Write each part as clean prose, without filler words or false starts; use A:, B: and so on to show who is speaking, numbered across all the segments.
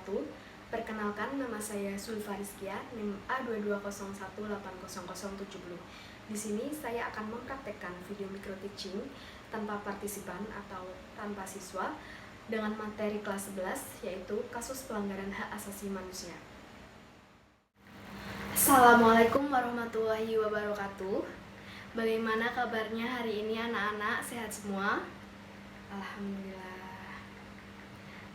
A: wabarakatuh. Perkenalkan, nama saya Sulfa Rizkia, NIM A22018070. Di sini saya akan mempraktekkan video micro teaching tanpa partisipan atau tanpa siswa dengan materi kelas 11, yaitu kasus pelanggaran hak asasi manusia. Assalamualaikum warahmatullahi wabarakatuh. Bagaimana kabarnya hari ini anak-anak? Sehat semua? Alhamdulillah.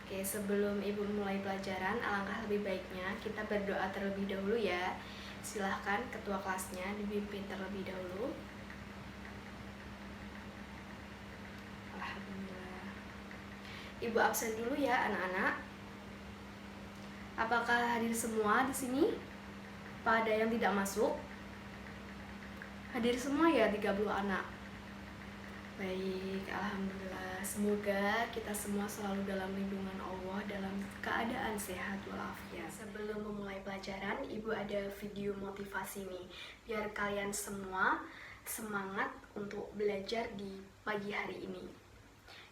A: Oke, sebelum Ibu mulai pelajaran, alangkah lebih baiknya kita berdoa terlebih dahulu ya. Silahkan ketua kelasnya dipimpin terlebih dahulu. Alhamdulillah. Ibu absen dulu ya anak-anak. Apakah hadir semua di sini? Apa ada yang tidak masuk? Hadir semua ya 30 anak. Baik, alhamdulillah. Semoga kita semua selalu dalam lindungan Allah, dalam keadaan sehat walafiat. Sebelum memulai pelajaran, Ibu ada video motivasi nih, biar kalian semua semangat untuk belajar di pagi hari ini.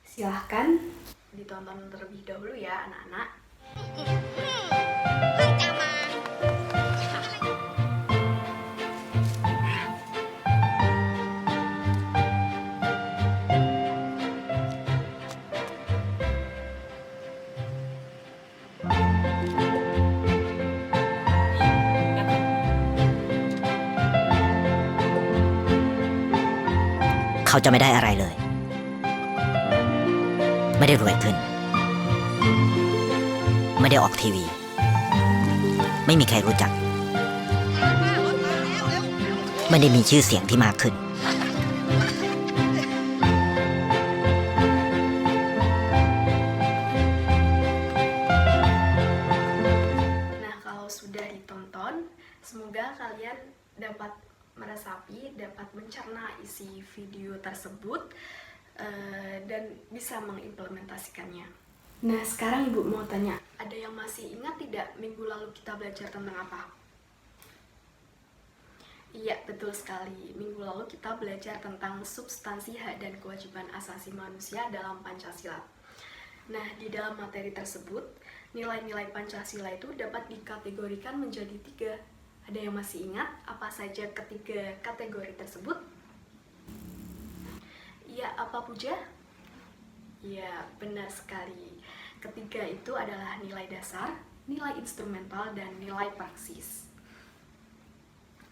A: Silahkan ditonton terlebih dahulu ya anak-anak.
B: เขาจะไม่ได้อะไรเลย ไม่ได้รวยขึ้น ไม่ได้ออกทีวี ไม่มีใครรู้จัก ไม่ได้มีชื่อเสียงที่มากขึ้น
A: Nah, kalau sudah ditonton, semoga kalian dapat meresapi, dapat mencerna isi video tersebut dan bisa mengimplementasikannya. Nah, sekarang Ibu mau tanya, ada yang masih ingat tidak minggu lalu kita belajar tentang apa? Iya, betul sekali. Minggu lalu kita belajar tentang substansi hak dan kewajiban asasi manusia dalam Pancasila. Nah, di dalam materi tersebut, nilai-nilai Pancasila itu dapat dikategorikan menjadi 3. Ada yang masih ingat apa saja ketiga kategori tersebut? Ya, apa Puja? Ya, benar sekali. Ketiga itu adalah nilai dasar, nilai instrumental, dan nilai praksis.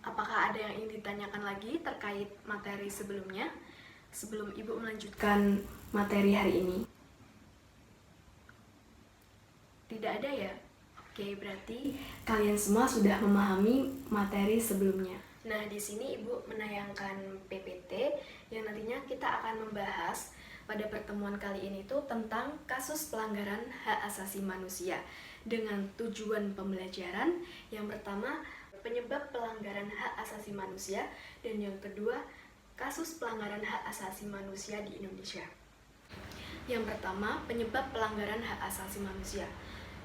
A: Apakah ada yang ingin ditanyakan lagi terkait materi sebelumnya? Sebelum Ibu melanjutkan materi hari ini? Tidak ada ya? Oke, berarti kalian semua sudah memahami materi sebelumnya. Nah, di sini Ibu menayangkan PPT yang nantinya kita akan membahas pada pertemuan kali ini tuh tentang kasus pelanggaran hak asasi manusia dengan tujuan pembelajaran. Yang pertama, penyebab pelanggaran hak asasi manusia, dan yang kedua, kasus pelanggaran hak asasi manusia di Indonesia. Yang pertama, penyebab pelanggaran hak asasi manusia.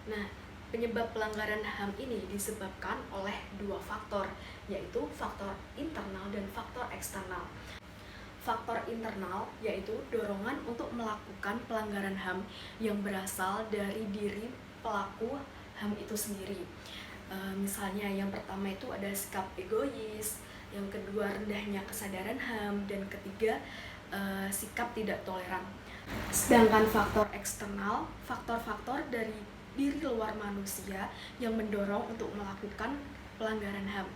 A: Nah, penyebab pelanggaran HAM ini disebabkan oleh 2 faktor, yaitu faktor internal dan faktor eksternal. Faktor internal yaitu dorongan untuk melakukan pelanggaran HAM yang berasal dari diri pelaku HAM itu sendiri. Misalnya yang pertama itu ada sikap egois, yang kedua rendahnya kesadaran HAM, dan ketiga sikap tidak toleran. Sedangkan faktor eksternal, faktor-faktor dari diri luar manusia yang mendorong untuk melakukan pelanggaran HAM,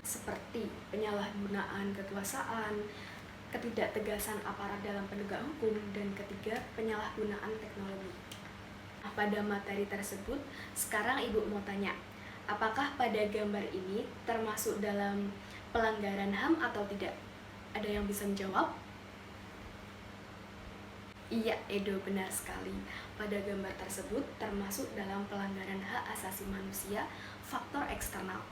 A: seperti penyalahgunaan kekuasaan, ketidaktegasan aparat dalam penegak hukum, dan ketiga, penyalahgunaan teknologi. Nah, pada materi tersebut, sekarang Ibu mau tanya, apakah pada gambar ini termasuk dalam pelanggaran HAM atau tidak? Ada yang bisa menjawab? Iya, Edo, benar sekali. Pada gambar tersebut termasuk dalam pelanggaran hak asasi manusia faktor eksternal.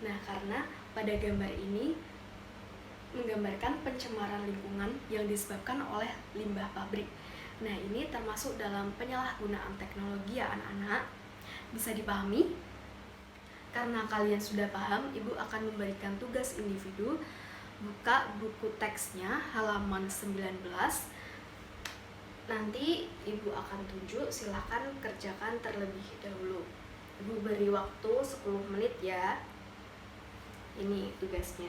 A: Nah, karena pada gambar ini menggambarkan pencemaran lingkungan yang disebabkan oleh limbah pabrik. Nah, ini termasuk dalam penyalahgunaan teknologi ya anak-anak. Bisa dipahami? Karena kalian sudah paham, Ibu akan memberikan tugas individu. Buka buku teksnya halaman 19. Nanti Ibu akan tunjuk, silahkan kerjakan terlebih dahulu. Ibu beri waktu 10 menit ya. Ini tugasnya.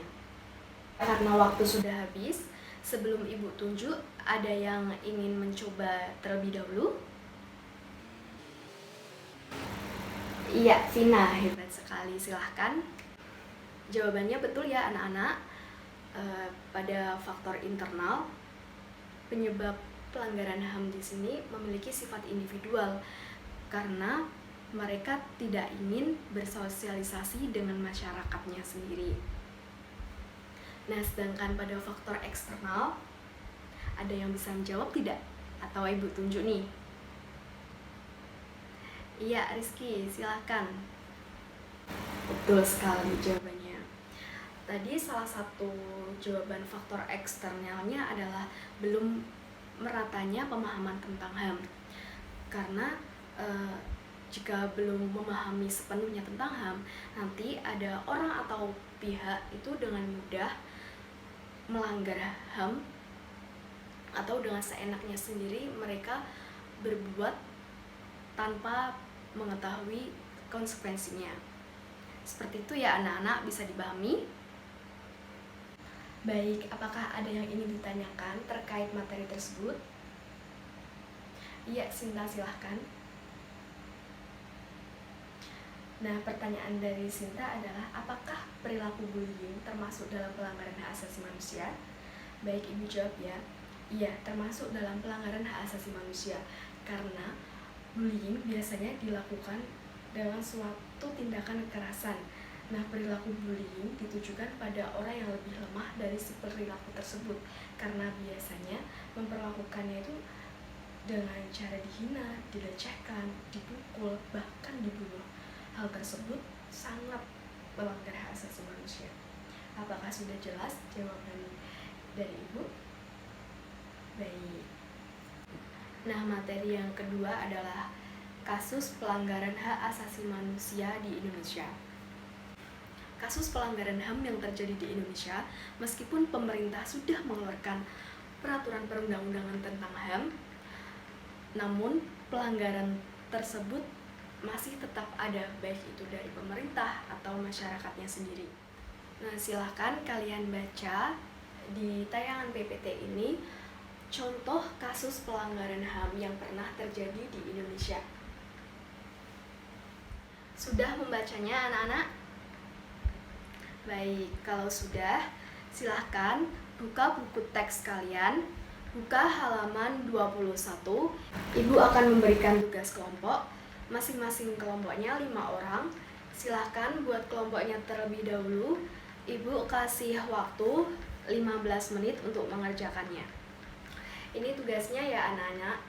A: Karena waktu sudah habis, sebelum Ibu tunjuk, ada yang ingin mencoba terlebih dahulu? Iya, Vina, hebat sekali. Silahkan. Jawabannya betul ya anak-anak. Pada faktor internal, penyebab pelanggaran HAM di sini memiliki sifat individual karena mereka tidak ingin bersosialisasi dengan masyarakatnya sendiri. Nah, sedangkan pada faktor eksternal, ada yang bisa menjawab tidak? Atau Ibu tunjuk nih? Iya, Rizky, silakan. Betul sekali jawabannya. Tadi salah satu jawaban faktor eksternalnya adalah belum meratanya pemahaman tentang HAM. Karena jika belum memahami sepenuhnya tentang HAM, nanti ada orang atau pihak itu dengan mudah melanggar HAM atau dengan seenaknya sendiri mereka berbuat tanpa mengetahui konsekuensinya. Seperti itu ya anak-anak, bisa dipahami? Baik, apakah ada yang ingin ditanyakan terkait materi tersebut? Iya, Sinta, silahkan. Nah, pertanyaan dari Sinta adalah apakah perilaku bullying termasuk dalam pelanggaran hak asasi manusia? Baik, Ibu jawab ya. Iya, termasuk dalam pelanggaran hak asasi manusia karena bullying biasanya dilakukan dengan suatu tindakan kekerasan. Nah, perilaku bullying ditujukan pada orang yang lebih lemah dari si perilaku tersebut karena biasanya memperlakukannya itu dengan cara dihina, dilecehkan, dipukul, bahkan dibunuh. Hal tersebut sangat melanggar hak asasi manusia. Apakah sudah jelas jawaban dari Ibu? Baik. Nah, materi yang kedua adalah kasus pelanggaran hak asasi manusia di Indonesia. Kasus pelanggaran HAM yang terjadi di Indonesia, meskipun pemerintah sudah mengeluarkan peraturan perundang-undangan tentang HAM, namun pelanggaran tersebut masih tetap ada, baik itu dari pemerintah atau masyarakatnya sendiri. Nah, silahkan kalian baca di tayangan PPT ini contoh kasus pelanggaran HAM yang pernah terjadi di Indonesia. Sudah membacanya anak-anak? Baik, kalau sudah, silahkan buka buku teks kalian, buka halaman 21. Ibu akan memberikan tugas kelompok, masing-masing kelompoknya 5 orang. Silahkan buat kelompoknya terlebih dahulu. Ibu kasih waktu 15 menit untuk mengerjakannya. Ini tugasnya ya anak-anak.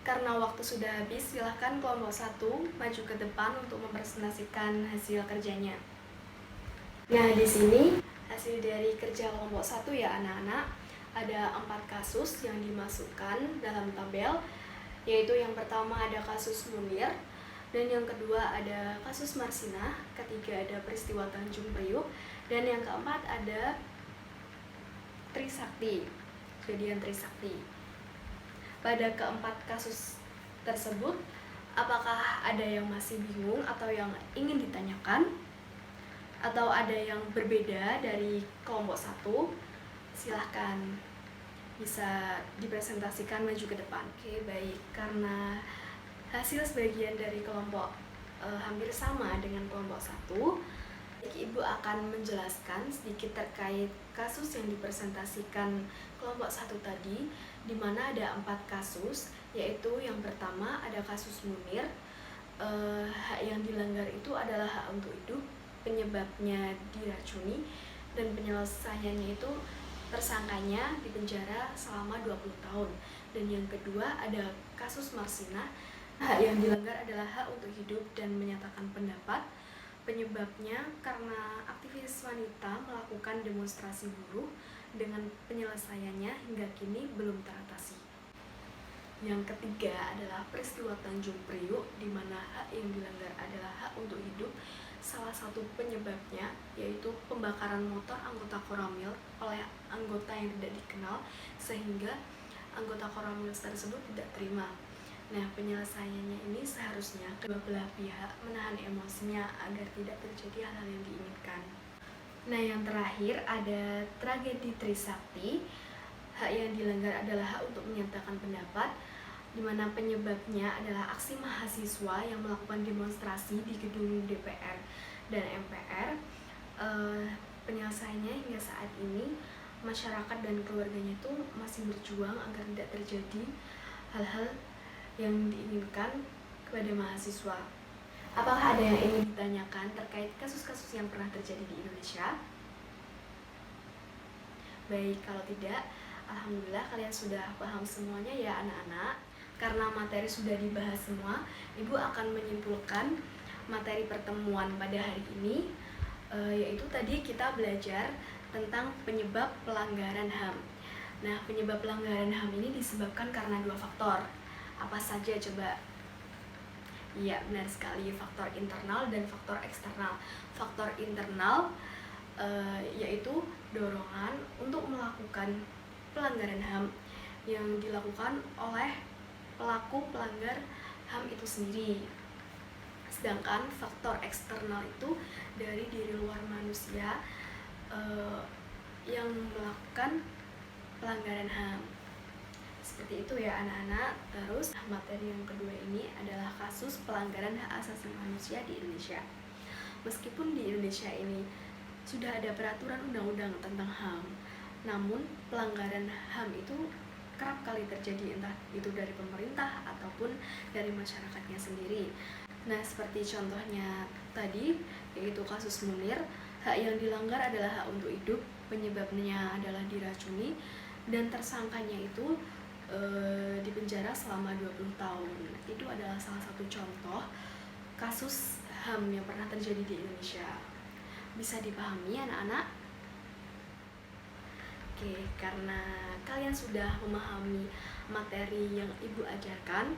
A: Karena waktu sudah habis, silahkan kelompok 1 maju ke depan untuk mempresentasikan hasil kerjanya. Nah, di sini hasil dari kerja kelompok 1 ya anak-anak. Ada 4 kasus yang dimasukkan dalam tabel, yaitu yang pertama ada kasus Munir, dan yang kedua ada kasus Marsinah, ketiga ada peristiwa Tanjung Priuk, dan yang keempat ada Trisakti, kejadian Trisakti. Pada keempat kasus tersebut, apakah ada yang masih bingung atau yang ingin ditanyakan? Atau ada yang berbeda dari kelompok 1? Silahkan bisa dipresentasikan maju ke depan. Oke, baik. Karena hasil sebagian dari kelompok hampir sama dengan kelompok 1, Ibu akan menjelaskan sedikit terkait kasus yang dipresentasikan kelompok 1 tadi, di mana ada 4 kasus, yaitu yang pertama ada kasus Munir. Hak yang dilanggar itu adalah hak untuk hidup, penyebabnya diracuni, dan penyelesaiannya itu tersangkanya dipenjara selama 20 tahun. Dan yang kedua ada kasus Marsinah. Hak yang dilanggar adalah hak untuk hidup dan menyatakan pendapat, penyebabnya karena aktivis wanita melakukan demonstrasi buruh dengan penyelesaiannya hingga kini belum teratasi. Yang ketiga adalah peristiwa Tanjung Priuk, di mana hak yang dilanggar adalah hak untuk hidup. Salah satu penyebabnya yaitu pembakaran motor anggota Koramil oleh anggota yang tidak dikenal, sehingga anggota Koramils tersebut tidak terima. Nah, penyelesaiannya ini seharusnya kedua belah pihak menahan emosinya agar tidak terjadi hal-hal yang diinginkan. Nah, yang terakhir ada tragedi Trisakti. Hak yang dilanggar adalah hak untuk menyatakan pendapat, di mana penyebabnya adalah aksi mahasiswa yang melakukan demonstrasi di gedung DPR dan MPR. Penyelesaiannya hingga saat ini masyarakat dan keluarganya itu masih berjuang agar tidak terjadi hal-hal yang diinginkan kepada mahasiswa. Apakah ada yang ingin ditanyakan terkait kasus-kasus yang pernah terjadi di Indonesia? Baik, kalau tidak, alhamdulillah kalian sudah paham semuanya ya anak-anak. Karena materi sudah dibahas semua, Ibu akan menyimpulkan materi pertemuan pada hari ini, yaitu tadi kita belajar tentang penyebab pelanggaran HAM. Nah, penyebab pelanggaran HAM ini disebabkan karena dua faktor. Apa saja coba? Iya, benar sekali, faktor internal dan faktor eksternal. Faktor internal yaitu dorongan untuk melakukan pelanggaran HAM yang dilakukan oleh pelaku pelanggar HAM itu sendiri. Sedangkan faktor eksternal itu dari diri luar manusia yang melakukan pelanggaran HAM. Seperti itu ya anak-anak. Terus materi yang kedua ini adalah kasus pelanggaran hak asasi manusia di Indonesia. Meskipun di Indonesia ini sudah ada peraturan undang-undang tentang HAM, namun pelanggaran HAM itu kerap kali terjadi, entah itu dari pemerintah ataupun dari masyarakatnya sendiri. Nah, seperti contohnya tadi, yaitu kasus Munir, hak yang dilanggar adalah hak untuk hidup, penyebabnya adalah diracuni, dan tersangkanya itu dipenjara selama 20 tahun. Itu adalah salah satu contoh kasus HAM yang pernah terjadi di Indonesia. Bisa dipahami anak-anak? Oke, karena kalian sudah memahami materi yang Ibu ajarkan,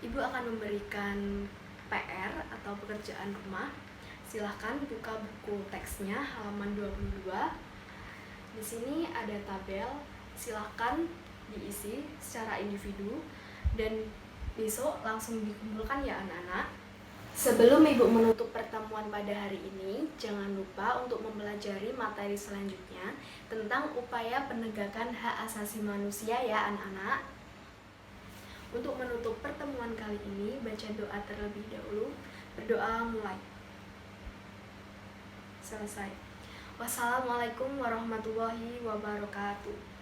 A: Ibu akan memberikan PR atau pekerjaan rumah. Silahkan buka buku teksnya halaman 22. Di sini ada tabel, silahkan diisi secara individu dan besok langsung dikumpulkan ya anak-anak. Sebelum Ibu menutup pertemuan pada hari ini, jangan lupa untuk mempelajari materi selanjutnya tentang upaya penegakan hak asasi manusia ya anak-anak. Untuk menutup pertemuan kali ini, baca doa terlebih dahulu. Berdoa mulai. Selesai. Wassalamualaikum warahmatullahi wabarakatuh.